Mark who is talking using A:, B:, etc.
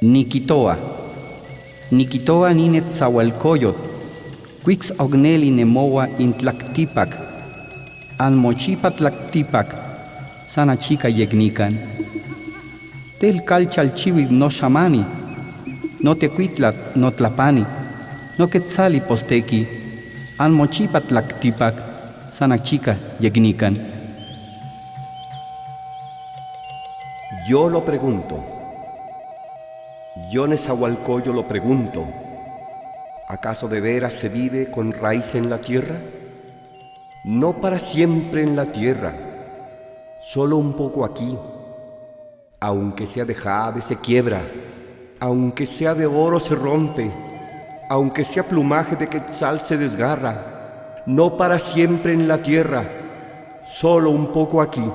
A: Nikitoa Ninetzahualcoyot, Quix Ogneli Nemoa Intlactipac, Almochipa Tlactipac, Sanachica Yegnican. Tel calchalchiwid no shamani, no tequitlat no tlapani, no quetzali posteki, Almochipa Tlactipac, Sanachica Yegnican.
B: Yo lo pregunto. Yo Nezahualcóyotl lo pregunto, ¿acaso de veras se vive con raíz en la tierra? No para siempre en la tierra, solo un poco aquí. Aunque sea de jade se quiebra, aunque sea de oro se rompe, aunque sea plumaje de quetzal se desgarra, no para siempre en la tierra, solo un poco aquí.